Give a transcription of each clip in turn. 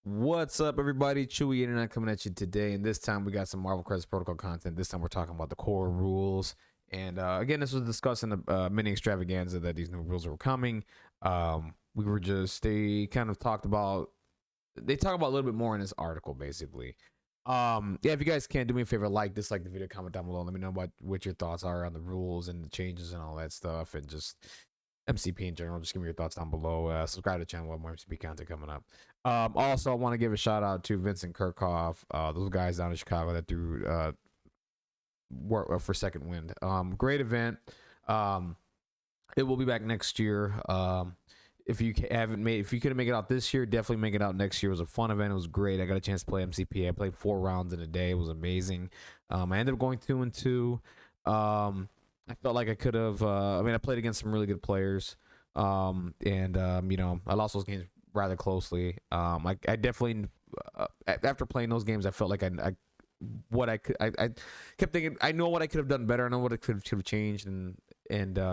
What's up, everybody? Chewy Internet coming at you today, and this time we got some Marvel Crisis Protocol content. This time we're talking about the core rules, and again, this was discussing the mini extravaganza that these new rules were coming. They kind of talked about they talk about a little bit more in this article, basically. Yeah, if you guys can do me a favor, dislike the video, comment down below, let me know what your thoughts are on the rules and the changes and all that stuff, and just MCP in general. Just give me your thoughts down below. Subscribe to the channel. We'll have more MCP content coming up. Also, I want to give a shout out to Vincent Kirchhoff, those guys down in Chicago that do work for Second Wind. Great event. It will be back next year. If you couldn't make it out this year, definitely make it out next year. It was a fun event. It was great. I got a chance to play MCP. I played 4 rounds in a day. It was amazing. I ended up going 2-2. I felt like I could have. I played against some really good players, and I lost those games rather closely. I definitely, after playing those games, I felt like I kept thinking I know what I could have done better. I know what I could have changed and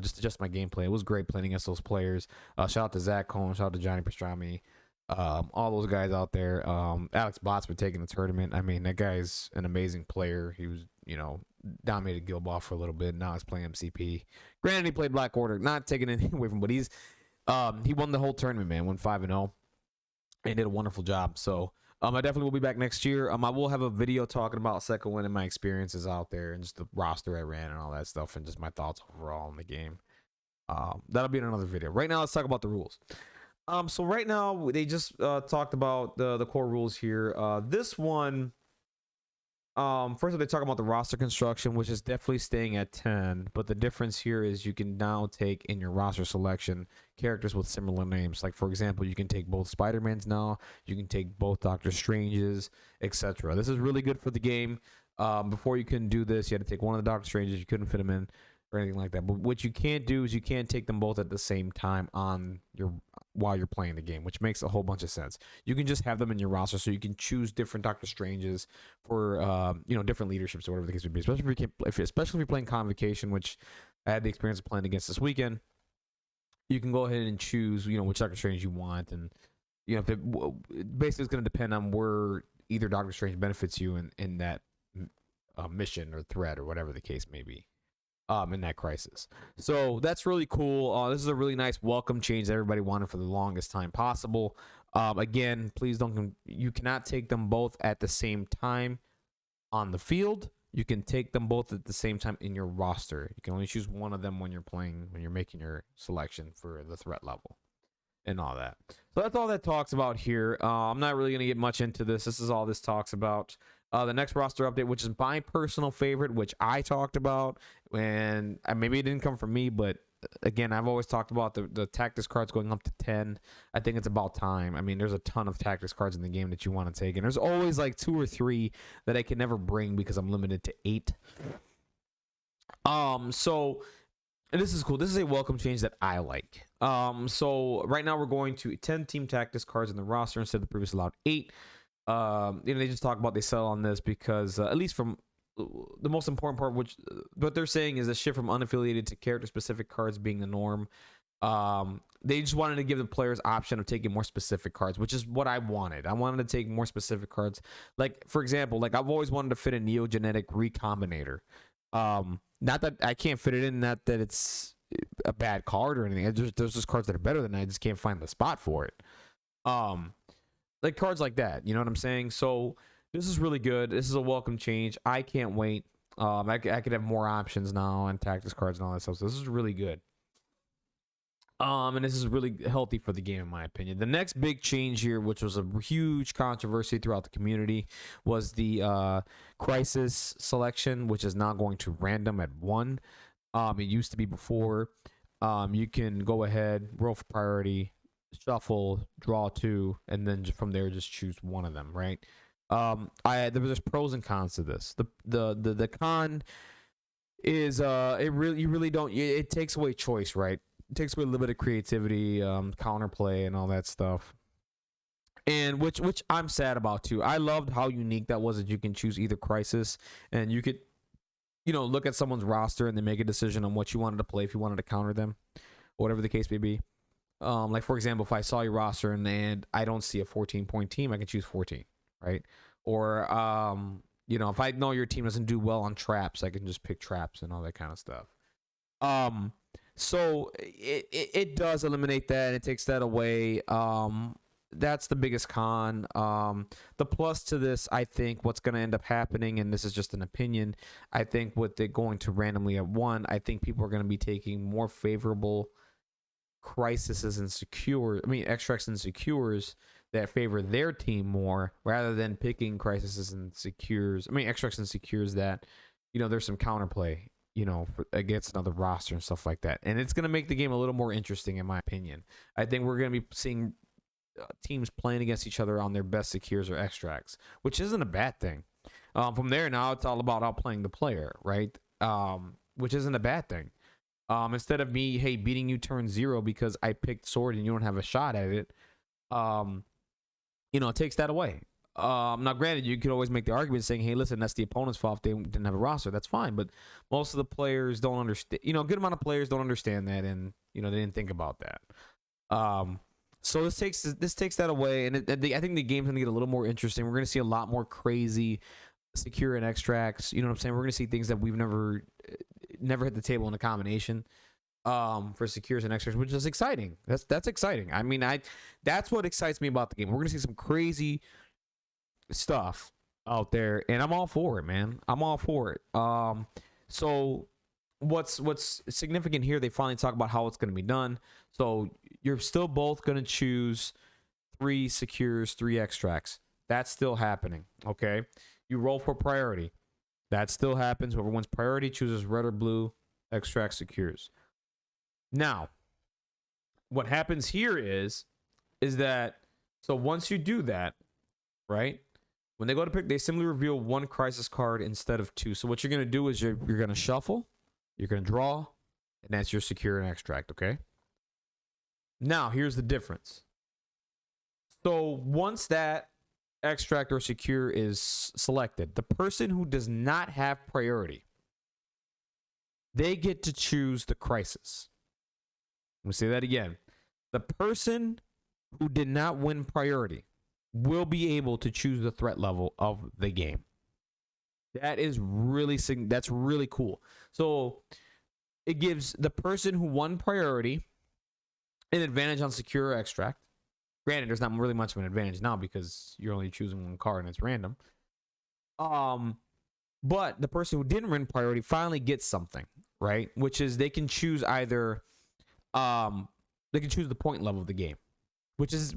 just adjust my gameplay. It was great playing against those players. Shout out to Zach Cohn, shout out to Johnny Pastrami, all those guys out there. Alex Botts for taking the tournament. I mean, that guy's an amazing player. He was, dominated Guild for a little bit. Now he's playing MCP. Granted, he played Black Order, not taking anything away from him, but he won the whole tournament, man. Won 5-0 and did a wonderful job. So I definitely will be back next year. I will have a video talking about Second Win and my experiences out there and just the roster I ran and all that stuff and just my thoughts overall on the game. That'll be in another video. Right now, let's talk about the rules. So right now, they just talked about the core rules here. This one, first they talk about the roster construction, which is definitely staying at 10. But the difference here is you can now take in your roster selection characters with similar names. Like, for example, you can take both Spider-Mans now. You can take both Doctor Stranges, etc. This is really good for the game. Before you couldn't do this, you had to take one of the Doctor Stranges. You couldn't fit them in or anything like that. But what you can't do is you can't take them both at the same time while you're playing the game, which makes a whole bunch of sense. You can just have them in your roster, so you can choose different Doctor Stranges for different leaderships or whatever the case would be. Especially if you're playing Convocation, which I had the experience of playing against this weekend. You can go ahead and choose which Doctor Strange you want, and basically it's going to depend on where either Doctor Strange benefits you in that mission or threat or whatever the case may be. In that crisis. So that's really cool. This is a really nice welcome change that everybody wanted for the longest time possible. Again, please you cannot take them both at the same time on the field. You can take them both at the same time in your roster. You can only choose one of them when you're making your selection for the threat level and all that. So that's all that talks about here. I'm not really going to get much into this. This is all this talks about. The next roster update, which is my personal favorite, which I talked about, and maybe it didn't come from me, but again, I've always talked about the tactics cards going up to 10. I think it's about time. I mean, there's a ton of tactics cards in the game that you want to take, and there's always like 2 or 3 that I can never bring because I'm limited to 8. So and this is cool. This is a welcome change that I like. So right now we're going to 10 team tactics cards in the roster instead of the previous allowed 8. They just talk about they settle on this because at least from the most important part, which what they're saying is a shift from unaffiliated to character specific cards being the norm. They just wanted to give the players option of taking more specific cards, which is what I wanted. I wanted to take more specific cards. Like, for example, like I've always wanted to fit a Neogenetic Recombinator. Not that I can't fit it in, not that it's a bad card or anything. There's just cards that are better than I just can't find the spot for it. Like cards like that, you know what I'm saying? So this is really good. This is a welcome change. I can't wait. I could have more options now and tactics cards and all that stuff. So this is really good. And this is really healthy for the game, in my opinion. The next big change here, which was a huge controversy throughout the community, was the crisis selection, which is now going to random at 1. It used to be before. You can go ahead, roll for priority, shuffle, draw 2, and then from there just choose one of them, right? There's pros and cons to this. The con is you really don't, it takes away choice, right? It takes away a little bit of creativity, counterplay and all that stuff. And which I'm sad about too. I loved how unique that was, that you can choose either crisis and you could look at someone's roster and then make a decision on what you wanted to play if you wanted to counter them, whatever the case may be. Like for example, if I saw your roster and I don't see a 14-point team, I can choose 14, right? Or if I know your team doesn't do well on traps, I can just pick traps and all that kind of stuff. So it does eliminate that, and it takes that away. That's the biggest con. The plus to this, I think, what's going to end up happening, and this is just an opinion, I think with it going to randomly at 1, I think people are going to be taking more favorable crises and extracts and secures that favor their team more, rather than picking crises and secures. Extracts and secures that, there's some counterplay, against another roster and stuff like that. And it's going to make the game a little more interesting, in my opinion. I think we're going to be seeing teams playing against each other on their best secures or extracts, which isn't a bad thing. From there, now it's all about outplaying the player, right? Which isn't a bad thing. Instead of me, hey, beating you turn 0 because I picked sword and you don't have a shot at it, it takes that away. Now, granted, you could always make the argument saying, hey, listen, that's the opponent's fault if they didn't have a roster. That's fine. But most of the players don't understand. A good amount of players don't understand that, and they didn't think about that. So this takes that away, and I think the game's gonna get a little more interesting. We're gonna see a lot more crazy secure and extracts. You know what I'm saying? We're gonna see things that we've never hit the table in a combination. For secures and extracts, which is exciting. That's exciting. That's what excites me about the game. We're gonna see some crazy stuff out there, and I'm all for it, man. I'm all for it. So what's significant here, they finally talk about how it's going to be done. So you're still both going to choose 3 secures, 3 extracts. That's still happening. Okay, you roll for priority. That still happens. Whoever wins priority chooses red or blue extract secures. Now what happens here is that, so once you do that, right, when they go to pick, they simply reveal 1 crisis card instead of 2. So what you're going to do is you're going to shuffle, you're going to draw, and that's your secure and extract, okay? Now, here's the difference. So once that extract or secure is selected, the person who does not have priority, they get to choose the crisis. Let me say that again. The person who did not win priority will be able to choose the threat level of the game. That's really cool. So it gives the person who won priority an advantage on secure or extract. Granted, there's not really much of an advantage now because you're only choosing 1 card and it's random. But the person who didn't win priority finally gets something, right? Which is they can choose either they can choose the point level of the game. Which is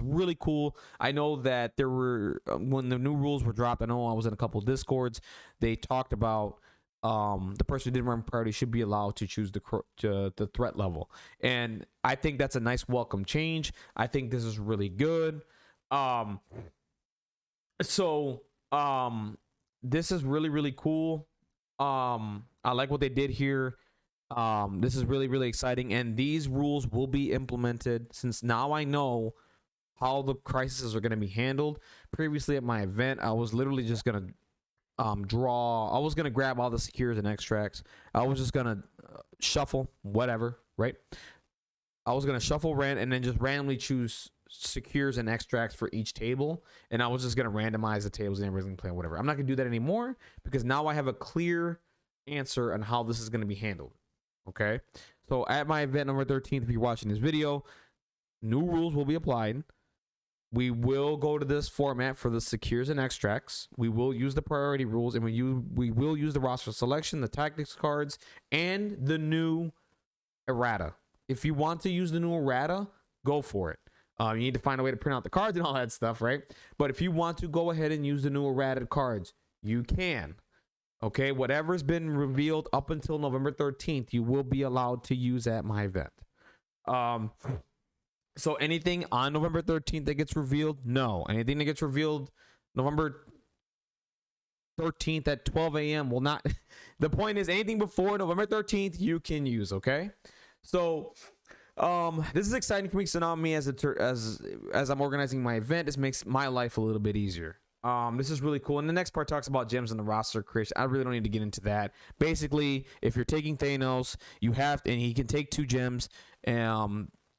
really cool. I know that there were when the new rules were dropped. I know I was in a couple of Discords. They talked about the person who didn't run priority should be allowed to choose the threat level, and I think that's a nice welcome change. I think this is really good. This is really cool. I like what they did here. This is really exciting, and these rules will be implemented since now I know how the crises are going to be handled. Previously at my event, I was literally just going to draw. I was going to grab all the secures and extracts. I was just going to shuffle whatever, right? I was going to shuffle and then just randomly choose secures and extracts for each table, and I was just going to randomize the tables and everything, play whatever. I'm not going to do that anymore because now I have a clear answer on how this is going to be handled. Okay, so at my event number 13, if you're watching this video, new rules will be applied. We will go to this format for the secures and extracts. We will use the priority rules, and we will use the roster selection, the tactics cards, and the new errata. If you want to use the new errata, go for it. You need to find a way to print out the cards and all that stuff, right? But if you want to go ahead and use the new errata cards, you can. Okay, whatever's been revealed up until November 13th, you will be allowed to use at my event. So anything on November 13th that gets revealed, no. Anything that gets revealed November 13th at 12 a.m. will not. The point is, anything before November 13th, you can use, okay? So this is exciting for me. So now me as I'm organizing my event, this makes my life a little bit easier. This is really cool. And the next part talks about gems in the roster creation. I really don't need to get into that. Basically, if you're taking Thanos, you have to, and he can take 2 gems.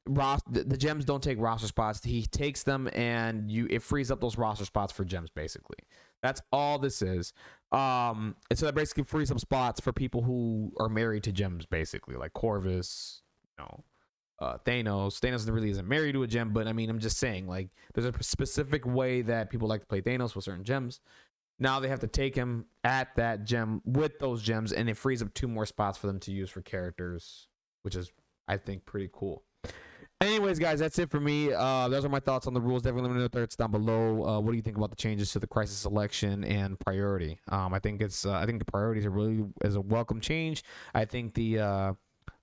the gems don't take roster spots. He takes them and it frees up those roster spots for gems. Basically, that's all this is. And so that basically frees up spots for people who are married to gems, basically, like Corvus, Thanos. Thanos really isn't married to a gem, but I mean, I'm just saying, like, there's a specific way that people like to play Thanos with certain gems. Now they have to take him at that gem with those gems, and it frees up 2 more spots for them to use for characters, which is, I think, pretty cool. Anyways, guys, that's it for me. Those are my thoughts on the rules. Definitely let me know your thoughts down below. What do you think about the changes to the crisis selection and priority? I think the priorities are really is a welcome change. I think the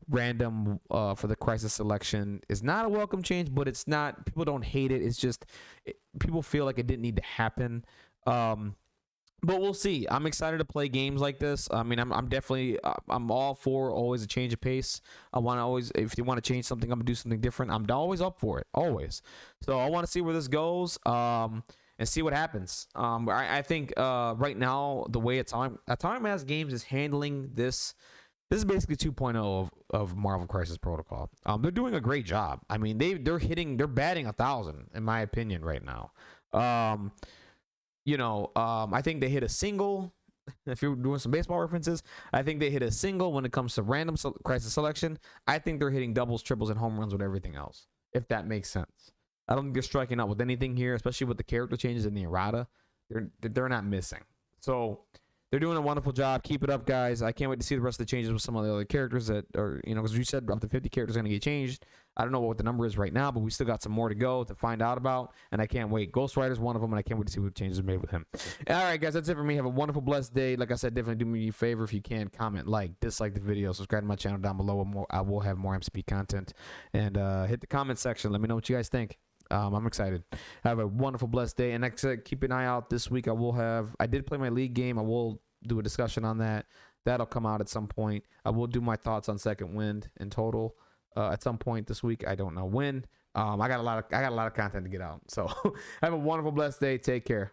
random for the crisis selection is not a welcome change, but it's not. People don't hate it. It's just people feel like it didn't need to happen. But we'll see. I'm excited to play games like this. I mean, I'm definitely I'm all for always a change of pace. I want to always, if you want to change something, I'm gonna do something different. I'm always up for it, always. So I want to see where this goes, and see what happens. I think right now the way Atomic Mass Games is handling this. This is basically 2.0 of Marvel Crisis Protocol. They're doing a great job. I mean, they're batting 1,000 in my opinion right now. I think they hit a single. If you're doing some baseball references, I think they hit a single when it comes to random crisis selection. I think they're hitting doubles, triples, and home runs with everything else, if that makes sense. I don't think they're striking out with anything here, especially with the character changes in the errata. They're not missing. So they're doing a wonderful job. Keep it up, guys. I can't wait to see the rest of the changes with some of the other characters that are, because you said up to 50 characters are going to get changed. I don't know what the number is right now, but we still got some more to go to find out about, and I can't wait. Ghost Rider's one of them, and I can't wait to see what changes are made with him. All right, guys, that's it for me. Have a wonderful, blessed day. Like I said, definitely do me a favor if you can. Comment, like, dislike the video, subscribe to my channel down below. I will have more MCP content, and hit the comment section. Let me know what you guys think. I'm excited. Have a wonderful, blessed day, and like I said, keep an eye out this week. I did play my league game. I will do a discussion on that. That'll come out at some point. I will do my thoughts on Second Wind in total at some point this week. I don't know when. I got a lot of content to get out. So have a wonderful, blessed day. Take care.